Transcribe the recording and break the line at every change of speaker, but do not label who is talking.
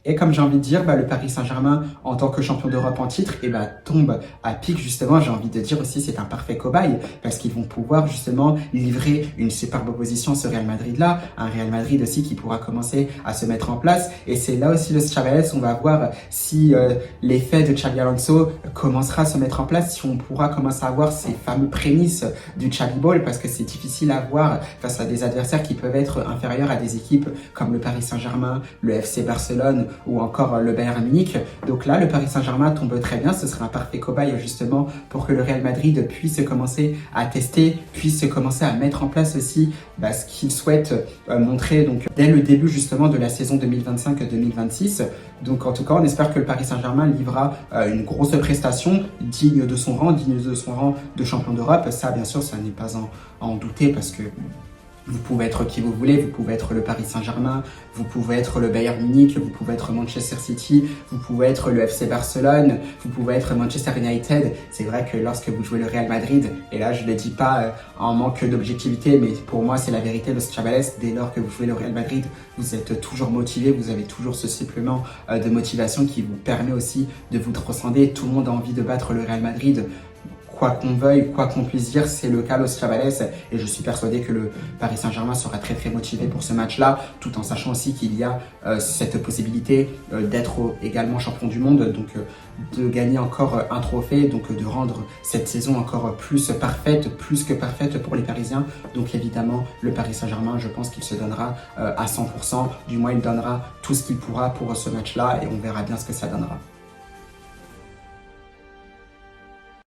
Et comme j'ai envie de dire, le Paris Saint-Germain, en tant que champion d'Europe en titre, tombe à pic, justement. J'ai envie de dire aussi, c'est un parfait cobaye, parce qu'ils vont pouvoir justement livrer une superbe opposition à ce Real Madrid-là, un Real Madrid aussi qui pourra commencer à se mettre en place. Et c'est là aussi le Chavales, on va voir si l'effet de Xabi Alonso commencera à se mettre en place, si on pourra commencer à voir ces fameux prémices du Xabi Ball, parce que c'est difficile à voir face à des adversaires qui peuvent être inférieurs à des équipes comme le Paris Saint-Germain, le FC Barcelone ou encore le Bayern Munich. Donc là, le Paris Saint-Germain tombe très bien. Ce sera un parfait cobaye justement pour que le Real Madrid puisse commencer à tester, puisse commencer à mettre en place aussi ce qu'il souhaite montrer donc dès le début justement de la saison 2025-2026. Donc en tout cas, on espère que le Paris Saint-Germain livrera une grosse prestation digne de son rang de champion d'Europe. Ça, bien sûr, ça n'est pas à en douter parce que vous pouvez être qui vous voulez, vous pouvez être le Paris Saint-Germain, vous pouvez être le Bayern Munich, vous pouvez être Manchester City, vous pouvez être le FC Barcelone, vous pouvez être Manchester United. C'est vrai que lorsque vous jouez le Real Madrid, et là je ne le dis pas en manque d'objectivité, mais pour moi c'est la vérité, Los Chavales, dès lors que vous jouez le Real Madrid, vous êtes toujours motivé, vous avez toujours ce supplément de motivation qui vous permet aussi de vous transcender. Tout le monde a envie de battre le Real Madrid. Quoi qu'on veuille, quoi qu'on puisse dire, c'est le cas Los Chavales et je suis persuadé que le Paris Saint-Germain sera très très motivé pour ce match-là, tout en sachant aussi qu'il y a cette possibilité d'être également champion du monde, donc de gagner encore un trophée, donc de rendre cette saison encore plus que parfaite pour les Parisiens. Donc évidemment, le Paris Saint-Germain, je pense qu'il se donnera à 100%, du moins il donnera tout ce qu'il pourra pour ce match-là et on verra bien ce que ça donnera.